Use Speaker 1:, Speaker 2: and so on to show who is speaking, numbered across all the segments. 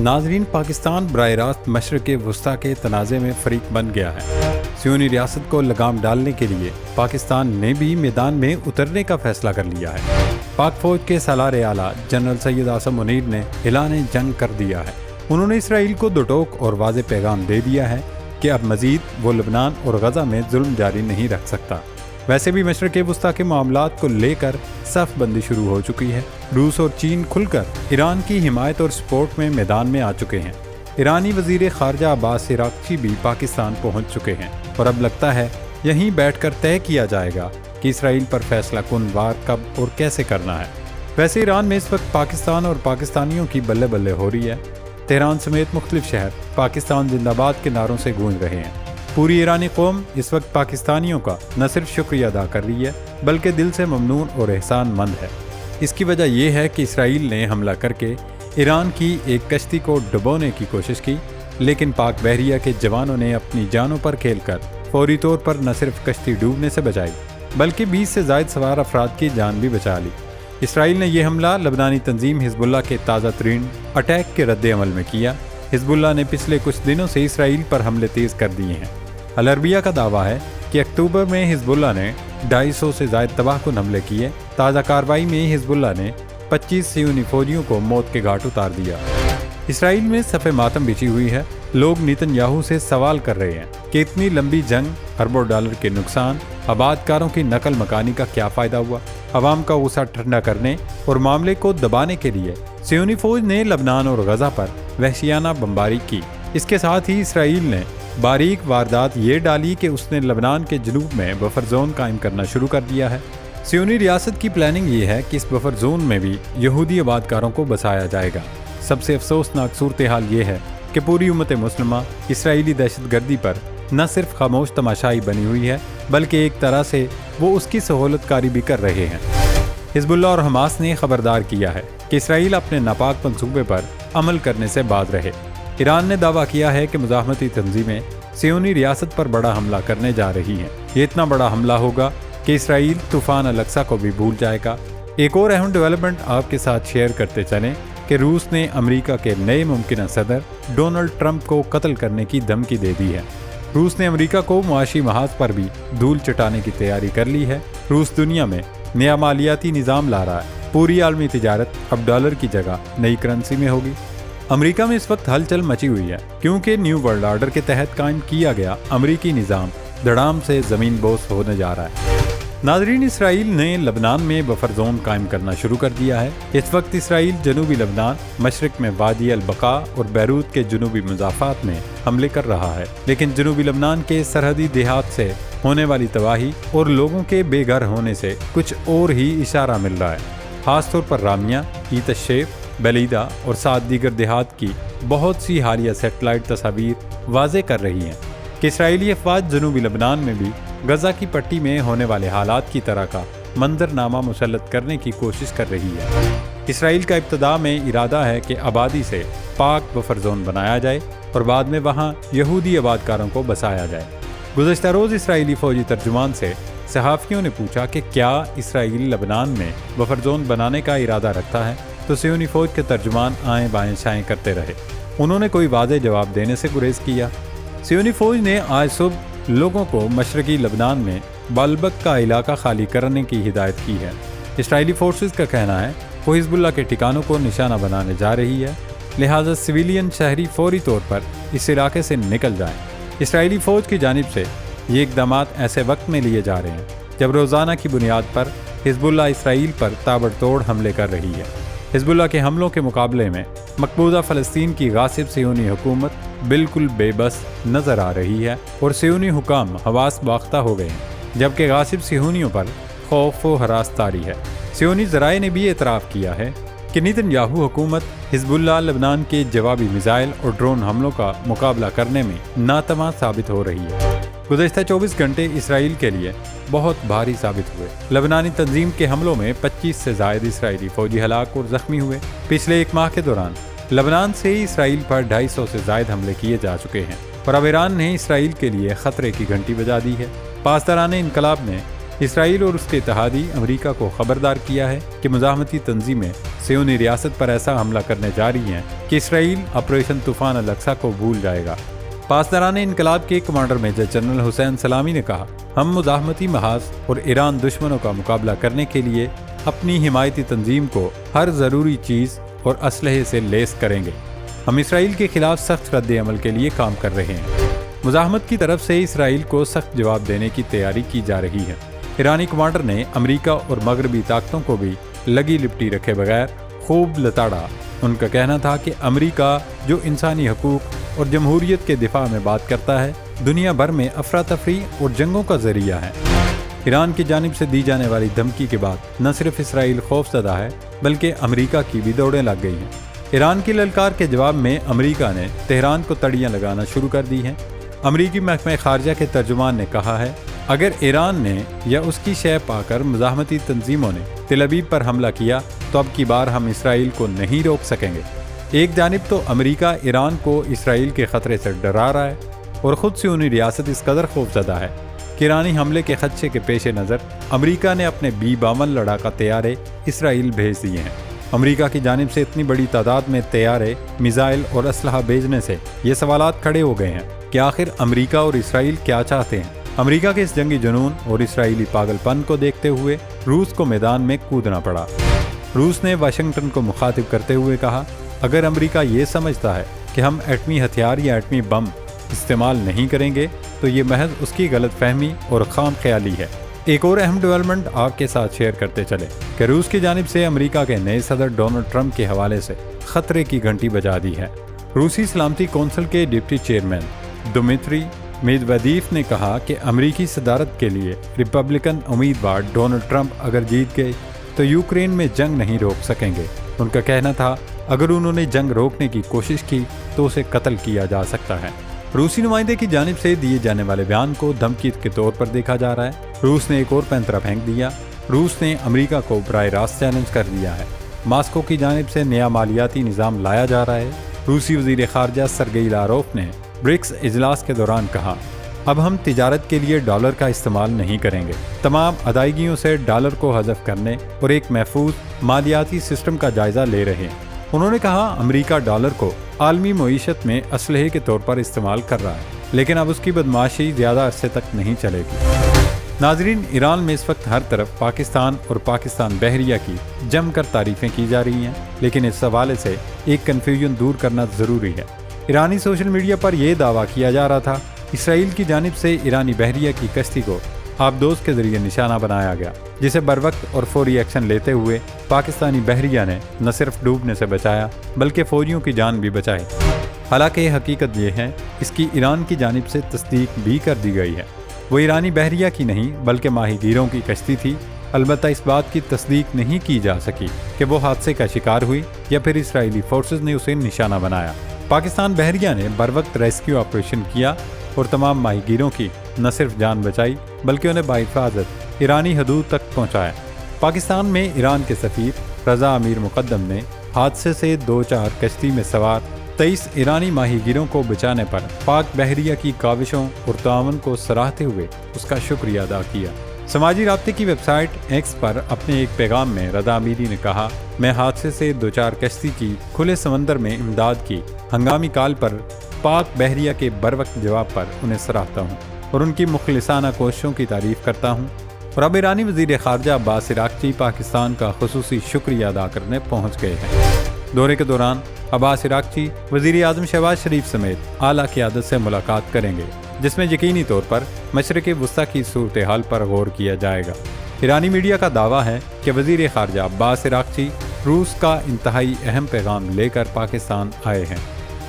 Speaker 1: ناظرین، پاکستان براہ راست مشرق وسطیٰ کے تنازع میں فریق بن گیا ہے۔ سیونی ریاست کو لگام ڈالنے کے لیے پاکستان نے بھی میدان میں اترنے کا فیصلہ کر لیا ہے۔ پاک فوج کے سالار اعلیٰ جنرل سید عاصم منیر نے اعلان جنگ کر دیا ہے۔ انہوں نے اسرائیل کو دو ٹوک اور واضح پیغام دے دیا ہے کہ اب مزید وہ لبنان اور غزہ میں ظلم جاری نہیں رکھ سکتا۔ ویسے بھی مشرق وسطیٰ کے معاملات کو لے کر صف بندی شروع ہو چکی ہے۔ روس اور چین کھل کر ایران کی حمایت اور سپورٹ میں میدان میں آ چکے ہیں۔ ایرانی وزیر خارجہ عباس عراقچی بھی پاکستان پہنچ چکے ہیں اور اب لگتا ہے یہیں بیٹھ کر طے کیا جائے گا کہ اسرائیل پر فیصلہ کن وار کب اور کیسے کرنا ہے۔ ویسے ایران میں اس وقت پاکستان اور پاکستانیوں کی بلے بلے ہو رہی ہے۔ تہران سمیت مختلف شہر پاکستان زندہ باد کے نعروں سے گونج رہے ہیں۔ پوری ایرانی قوم اس وقت پاکستانیوں کا نہ صرف شکریہ ادا کر رہی ہے بلکہ دل سے ممنون اور احسان مند ہے۔ اس کی وجہ یہ ہے کہ اسرائیل نے حملہ کر کے ایران کی ایک کشتی کو ڈبونے کی کوشش کی، لیکن پاک بحریہ کے جوانوں نے اپنی جانوں پر کھیل کر فوری طور پر نہ صرف کشتی ڈوبنے سے بچائی بلکہ 20 سے زائد سوار افراد کی جان بھی بچا لی۔ اسرائیل نے یہ حملہ لبنانی تنظیم حزب اللہ کے تازہ ترین اٹیک کے رد عمل میں کیا۔ حزب اللہ نے پچھلے کچھ دنوں سے اسرائیل پر حملے تیز کر دیے ہیں۔ العربیہ کا دعویٰ ہے کہ اکتوبر میں حزب اللہ نے 250 سے زائد تباہ کن حملے کیے۔ تازہ کارروائی میں حزب اللہ نے 25 سیونی فوجیوں کو موت کے گھاٹ اتار دیا۔ اسرائیل میں صف ماتم بچھی ہوئی ہے۔ لوگ نیتن یاہو سے سوال کر رہے ہیں کہ اتنی لمبی جنگ، اربوں ڈالر کے نقصان، آباد کاروں کی نقل مکانی کا کیا فائدہ ہوا؟ عوام کا غصہ ٹھنڈا کرنے اور معاملے کو دبانے کے لیے سیونی فوج نے لبنان اور غزہ پر وحشیانہ بمباری کی۔ اس کے ساتھ ہی اسرائیل نے باریک واردات یہ ڈالی کہ اس نے لبنان کے جنوب میں بفر زون قائم کرنا شروع کر دیا ہے۔ سیونی ریاست کی پلاننگ یہ ہے کہ اس بفر زون میں بھی یہودی آباد کاروں کو بسایا جائے گا۔ سب سے افسوسناک صورتحال یہ ہے کہ پوری امت مسلمہ اسرائیلی دہشت گردی پر نہ صرف خاموش تماشائی بنی ہوئی ہے بلکہ ایک طرح سے وہ اس کی سہولت کاری بھی کر رہے ہیں۔ حزب اللہ اور حماس نے خبردار کیا ہے کہ اسرائیل اپنے ناپاک منصوبے پر عمل کرنے سے باز رہے۔ ایران نے دعویٰ کیا ہے کہ مزاحمتی تنظیمیں سیونی ریاست پر بڑا حملہ کرنے جا رہی ہیں۔ یہ اتنا بڑا حملہ ہوگا کہ اسرائیل طوفان الاقصی کو بھی بھول جائے گا۔ ایک اور اہم ڈیولپمنٹ آپ کے ساتھ شیئر کرتے چلیں کہ روس نے امریکہ کے نئے ممکنہ صدر ڈونلڈ ٹرمپ کو قتل کرنے کی دھمکی دے دی ہے۔ روس نے امریکہ کو معاشی محاذ پر بھی دھول چٹانے کی تیاری کر لی ہے۔ روس دنیا میں نیا مالیاتی نظام لا رہا ہے۔ پوری عالمی تجارت اب ڈالر کی جگہ نئی کرنسی میں ہوگی۔ امریکہ میں اس وقت ہلچل مچی ہوئی ہے کیونکہ نیو ورلڈ آرڈر کے تحت قائم کیا گیا امریکی نظام دھڑام سے زمین بوس ہونے جا رہا ہے۔ ناظرین، اسرائیل نے لبنان میں بفر زون قائم کرنا شروع کر دیا ہے۔ اس وقت اسرائیل جنوبی لبنان، مشرق میں وادی البقاع اور بیروت کے جنوبی مضافات میں حملے کر رہا ہے، لیکن جنوبی لبنان کے سرحدی دیہات سے ہونے والی تباہی اور لوگوں کے بے گھر ہونے سے کچھ اور ہی اشارہ مل رہا ہے۔ خاص طور پر رامیہ، ایت الشیف، بلیدہ اور 7 دیگر دیہات کی بہت سی حالیہ سیٹلائٹ تصاویر واضح کر رہی ہیں کہ اسرائیلی افواج جنوبی لبنان میں بھی غزہ کی پٹی میں ہونے والے حالات کی طرح کا منظرنامہ مسلط کرنے کی کوشش کر رہی ہے۔ اسرائیل کا ابتدا میں ارادہ ہے کہ آبادی سے پاک بفر زون بنایا جائے اور بعد میں وہاں یہودی آباد کاروں کو بسایا جائے۔ گزشتہ روز اسرائیلی فوجی ترجمان سے صحافیوں نے پوچھا کہ کیا اسرائیل لبنان میں بفر زون بنانے کا ارادہ رکھتا ہے، تو سیونی فوج کے ترجمان آئیں بائیں شائیں کرتے رہے۔ انہوں نے کوئی واضح جواب دینے سے گریز کیا۔ سیونی فوج نے آج صبح لوگوں کو مشرقی لبنان میں بالبک کا علاقہ خالی کرنے کی ہدایت کی ہے۔ اسرائیلی فورسز کا کہنا ہے وہ حزب اللہ کے ٹھکانوں کو نشانہ بنانے جا رہی ہے، لہٰذا سویلین شہری فوری طور پر اس علاقے سے نکل جائیں۔ اسرائیلی فوج کی جانب سے یہ اقدامات ایسے وقت میں لیے جا رہے ہیں جب روزانہ کی بنیاد پر حزب اللہ اسرائیل پر تابڑ توڑ حملے کر رہی ہے۔ حزب اللہ کے حملوں کے مقابلے میں مقبوضہ فلسطین کی غاصب صہیونی حکومت بالکل بے بس نظر آ رہی ہے اور صہیونی حکام حواس باختہ ہو گئے ہیں، جبکہ غاصب صہیونیوں پر خوف و ہراس طاری ہے۔ صہیونی ذرائع نے بھی اعتراف کیا ہے کہ نیتن یاہو حکومت حزب اللہ لبنان کے جوابی میزائل اور ڈرون حملوں کا مقابلہ کرنے میں ناتواں ثابت ہو رہی ہے۔ گزشتہ 24 گھنٹے اسرائیل کے لیے بہت بھاری ثابت ہوئے۔ لبنانی تنظیم کے حملوں میں 25 سے زائد اسرائیلی فوجی ہلاک اور زخمی ہوئے۔ پچھلے ایک ماہ کے دوران لبنان سے اسرائیل پر 250 سے زائد حملے کیے جا چکے ہیں اور اب ایران نے اسرائیل کے لیے خطرے کی گھنٹی بجا دی ہے۔ پاسداران انقلاب نے اسرائیل اور اس کے اتحادی امریکہ کو خبردار کیا ہے کہ مزاحمتی تنظیمیں صہیونی ریاست پر ایسا حملہ کرنے جا رہی ہیں کہ اسرائیل آپریشن طوفان الاقصی کو بھول جائے گا۔ پاسداران انقلاب کے کمانڈر میجر جنرل حسین سلامی نے کہا، ہم مزاحمتی محاذ اور ایران دشمنوں کا مقابلہ کرنے کے لیے اپنی حمایتی تنظیم کو ہر ضروری چیز اور اسلحے سے لیس کریں گے۔ ہم اسرائیل کے خلاف سخت رد عمل کے لیے کام کر رہے ہیں۔ مزاحمت کی طرف سے اسرائیل کو سخت جواب دینے کی تیاری کی جا رہی ہے۔ ایرانی کمانڈر نے امریکہ اور مغربی طاقتوں کو بھی لگی لپٹی رکھے بغیر خوب لتاڑا۔ ان کا کہنا تھا کہ امریکہ جو انسانی حقوق اور جمہوریت کے دفاع میں بات کرتا ہے، دنیا بھر میں افراتفری اور جنگوں کا ذریعہ ہے۔ ایران کی جانب سے دی جانے والی دھمکی کے بعد نہ صرف اسرائیل خوف زدہ ہے بلکہ امریکہ کی بھی دوڑیں لگ گئی ہیں۔ ایران کی للکار کے جواب میں امریکہ نے تہران کو تڑیاں لگانا شروع کر دی ہیں۔ امریکی محکمہ خارجہ کے ترجمان نے کہا ہے، اگر ایران نے یا اس کی شے پا کر مزاحمتی تنظیموں نے تل ابیب پر حملہ کیا تو اب کی بار ہم اسرائیل کو نہیں روک سکیں گے۔ ایک جانب تو امریکہ ایران کو اسرائیل کے خطرے سے ڈرا رہا ہے اور خود صہیونی ریاست اس قدر خوف زدہ ہے کہ ایرانی حملے کے خدشے کے پیش نظر امریکہ نے اپنے B-52 لڑاکا طیارے اسرائیل بھیج دیے ہیں۔ امریکہ کی جانب سے اتنی بڑی تعداد میں طیارے، میزائل اور اسلحہ بھیجنے سے یہ سوالات کھڑے ہو گئے ہیں کہ آخر امریکہ اور اسرائیل کیا چاہتے ہیں۔ امریکہ کے اس جنگی جنون اور اسرائیلی پاگل پن کو دیکھتے ہوئے روس کو میدان میں کودنا پڑا۔ روس نے واشنگٹن کو مخاطب کرتے ہوئے کہا، اگر امریکہ یہ سمجھتا ہے کہ ہم ایٹمی ہتھیار یا ایٹمی بم استعمال نہیں کریں گے تو یہ محض اس کی غلط فہمی اور خام خیالی ہے۔ ایک اور اہم ڈیولپمنٹ آپ کے ساتھ شیئر کرتے چلے کہ روس کی جانب سے امریکہ کے نئے صدر ڈونلڈ ٹرمپ کے حوالے سے خطرے کی گھنٹی بجا دی ہے۔ روسی سلامتی کونسل کے ڈپٹی چیئرمین دمیتری میدویدیف نے کہا کہ امریکی صدارت کے لیے ریپبلکن امیدوار ڈونلڈ ٹرمپ اگر جیت گئے تو یوکرین میں جنگ نہیں روک سکیں گے۔ ان کا کہنا تھا، اگر انہوں نے جنگ روکنے کی کوشش کی تو اسے قتل کیا جا سکتا ہے۔ روسی نمائندے کی جانب سے دیے جانے والے بیان کو دھمکی کے طور پر دیکھا جا رہا ہے۔ روس نے ایک اور پینترا پھینک دیا۔ روس نے امریکہ کو براہ راست چیلنج کر دیا ہے۔ ماسکو کی جانب سے نیا مالیاتی نظام لایا جا رہا ہے۔ روسی وزیر خارجہ سرگئی لاروف نے برکس اجلاس کے دوران کہا، اب ہم تجارت کے لیے ڈالر کا استعمال نہیں کریں گے، تمام ادائیگیوں سے ڈالر کو حذف کرنے اور ایک محفوظ مالیاتی سسٹم کا جائزہ لے رہے ہیں۔ انہوں نے کہا، امریکہ ڈالر کو عالمی معیشت میں اسلحے کے طور پر استعمال کر رہا ہے، لیکن اب اس کی بدمعاشی زیادہ عرصے تک نہیں چلے گی۔ ناظرین، ایران میں اس وقت ہر طرف پاکستان اور پاکستان بحریہ کی جم کر تعریفیں کی جا رہی ہیں، لیکن اس حوالے سے ایک کنفیوژن دور کرنا ضروری ہے۔ ایرانی سوشل میڈیا پر یہ دعویٰ کیا جا رہا تھا، اسرائیل کی جانب سے ایرانی بحریہ کی کشتی کو آبدوز کے ذریعے نشانہ بنایا گیا، جسے بروقت اور فوری ایکشن لیتے ہوئے پاکستانی بحریہ نے نہ صرف ڈوبنے سے بچایا بلکہ فوجیوں کی جان بھی بچائی۔ حالانکہ حقیقت یہ ہے، اس کی ایران کی جانب سے تصدیق بھی کر دی گئی ہے۔ وہ ایرانی بحریہ کی نہیں بلکہ ماہی گیروں کی کشتی تھی۔ البتہ اس بات کی تصدیق نہیں کی جا سکی کہ وہ حادثے کا شکار ہوئی یا پھر اسرائیلی فورسز نے اسے نشانہ بنایا۔ پاکستان بحریہ نے بروقت ریسکیو آپریشن کیا اور تمام ماہی گیروں کی نہ صرف جان بچائی بلکہ انہیں بحفاظت ایرانی حدود تک پہنچایا۔ پاکستان میں ایران کے سفیر رضا امیر مقدم نے حادثے سے 2-4 کشتی میں سوار 23 ایرانی ماہی گیروں کو بچانے پر پاک بحریہ کی کاوشوں اور تعاون کو سراہتے ہوئے اس کا شکریہ ادا کیا۔ سماجی رابطے کی ویب سائٹ ایکس پر اپنے ایک پیغام میں رضا امیری نے کہا، میں حادثے سے 2-4 کشتی کی کھلے سمندر میں امداد کی ہنگامی کال پر پاک بحریہ کے بروقت جواب پر انہیں سراہتا ہوں اور ان کی مخلصانہ کوششوں کی تعریف کرتا ہوں۔ اور اب ایرانی وزیر خارجہ عباس عراقچی پاکستان کا خصوصی شکریہ ادا کرنے پہنچ گئے ہیں۔ دورے کے دوران عباس عراقچی وزیر اعظم شہباز شریف سمیت اعلیٰ قیادت سے ملاقات کریں گے، جس میں یقینی طور پر مشرق وسطیٰ کی صورتحال پر غور کیا جائے گا۔ ایرانی میڈیا کا دعویٰ ہے کہ وزیر خارجہ عباس عراقچی روس کا انتہائی اہم پیغام لے کر پاکستان آئے ہیں۔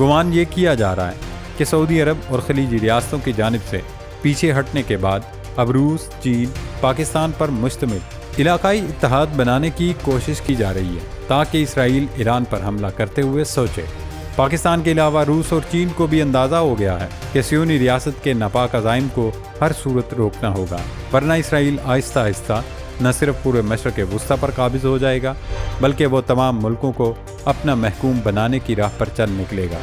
Speaker 1: گمان یہ کیا جا رہا ہے کہ سعودی عرب اور خلیجی ریاستوں کی جانب سے پیچھے ہٹنے کے بعد اب روس، چین، پاکستان پر مشتمل علاقائی اتحاد بنانے کی کوشش کی جا رہی ہے تاکہ اسرائیل ایران پر حملہ کرتے ہوئے سوچے۔ پاکستان کے علاوہ روس اور چین کو بھی اندازہ ہو گیا ہے کہ صہیونی ریاست کے ناپاک عزائم کو ہر صورت روکنا ہوگا، ورنہ اسرائیل آہستہ آہستہ نہ صرف پورے مشرق وسطیٰ پر قابض ہو جائے گا بلکہ وہ تمام ملکوں کو اپنا محکوم بنانے کی راہ پر چل نکلے گا۔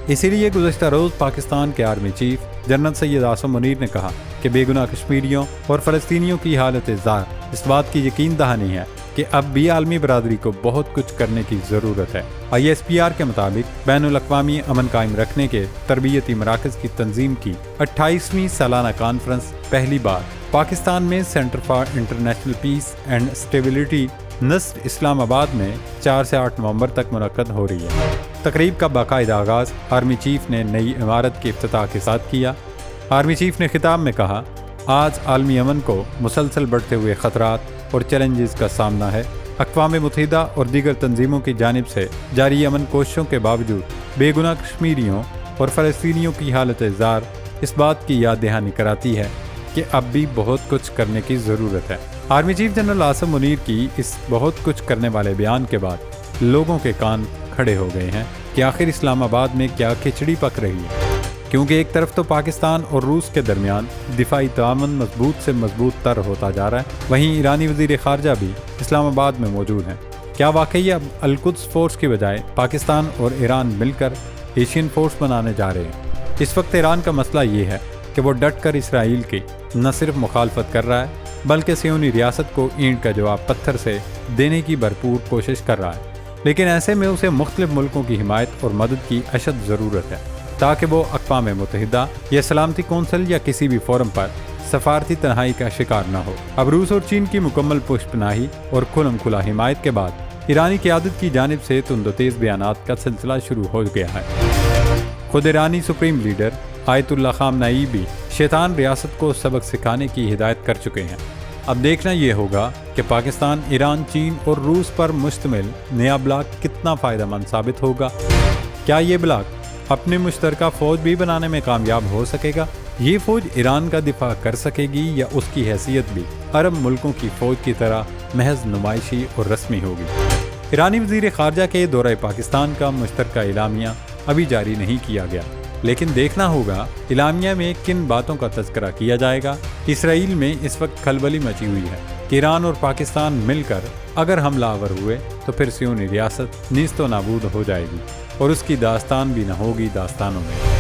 Speaker 1: اسی لیے گزشتہ روز پاکستان کے army chief general Syed Asim Munir نے کہا کہ بے گناہ کشمیریوں اور فلسطینیوں کی حالت زار اس بات کی یقین دہانی ہے کہ اب بھی عالمی برادری کو بہت کچھ کرنے کی ضرورت ہے۔ ISPR کے مطابق بین الاقوامی امن قائم رکھنے کے تربیتی مراکز کی تنظیم کی 28ویں سالانہ کانفرنس پہلی بار پاکستان میں centre for international peace and stability NUST Islamabad میں 4 سے 8 نومبر تک منعقد ہو رہی ہے۔ تقریب کا باقاعدہ آغاز آرمی چیف نے نئی عمارت کے افتتاح کے ساتھ کیا۔ آرمی چیف نے خطاب میں کہا، آج عالمی امن کو مسلسل بڑھتے ہوئے خطرات اور چیلنجز کا سامنا ہے۔ اقوام متحدہ اور دیگر تنظیموں کی جانب سے جاری امن کوششوں کے باوجود بے گناہ کشمیریوں اور فلسطینیوں کی حالت زار اس بات کی یاد دہانی کراتی ہے کہ اب بھی بہت کچھ کرنے کی ضرورت ہے۔ Army chief general Asim Munir کی اس بہت کچھ کرنے والے بیان کے بعد لوگوں کے کان کھڑے ہو گئے ہیں کہ آخر اسلام آباد میں کیا کھچڑی پک رہی ہے، کیونکہ ایک طرف تو پاکستان اور روس کے درمیان دفاعی تعاون مضبوط سے مضبوط تر ہوتا جا رہا ہے، وہیں ایرانی وزیر خارجہ بھی اسلام آباد میں موجود ہیں۔ کیا واقعی اب القدس فورس کی بجائے پاکستان اور ایران مل کر ایشین فورس بنانے جا رہے ہیں؟ اس وقت ایران کا مسئلہ یہ ہے کہ وہ ڈٹ کر اسرائیل کی نہ صرف مخالفت کر رہا ہے بلکہ صہیونی ریاست کو اینٹ کا جواب پتھر سے دینے کی بھرپور کوشش کر رہا ہے، لیکن ایسے میں اسے مختلف ملکوں کی حمایت اور مدد کی اشد ضرورت ہے تاکہ وہ اقوام متحدہ یا سلامتی کونسل یا کسی بھی فورم پر سفارتی تنہائی کا شکار نہ ہو۔ اب روس اور چین کی مکمل پشت پناہی اور کھلم کھلا حمایت کے بعد ایرانی قیادت کی جانب سے تند و تیز بیانات کا سلسلہ شروع ہو گیا ہے۔ خود ایرانی سپریم لیڈر آیت اللہ خامنئی بھی شیطان ریاست کو سبق سکھانے کی ہدایت کر چکے ہیں۔ اب دیکھنا یہ ہوگا کہ پاکستان، ایران، چین اور روس پر مشتمل نیا بلاک کتنا فائدہ مند ثابت ہوگا۔ کیا یہ بلاک اپنی مشترکہ فوج بھی بنانے میں کامیاب ہو سکے گا؟ یہ فوج ایران کا دفاع کر سکے گی یا اس کی حیثیت بھی عرب ملکوں کی فوج کی طرح محض نمائشی اور رسمی ہوگی؟ ایرانی وزیر خارجہ کے دورہ پاکستان کا مشترکہ اعلامیہ ابھی جاری نہیں کیا گیا، لیکن دیکھنا ہوگا اعلامیہ میں کن باتوں کا تذکرہ کیا جائے گا۔ اسرائیل میں اس وقت کھلبلی مچی ہوئی ہے کہ ایران اور پاکستان مل کر اگر حملہ آور ہوئے تو پھر صہیونی ریاست نیست و نابود ہو جائے گی اور اس کی داستان بھی نہ ہوگی داستانوں میں۔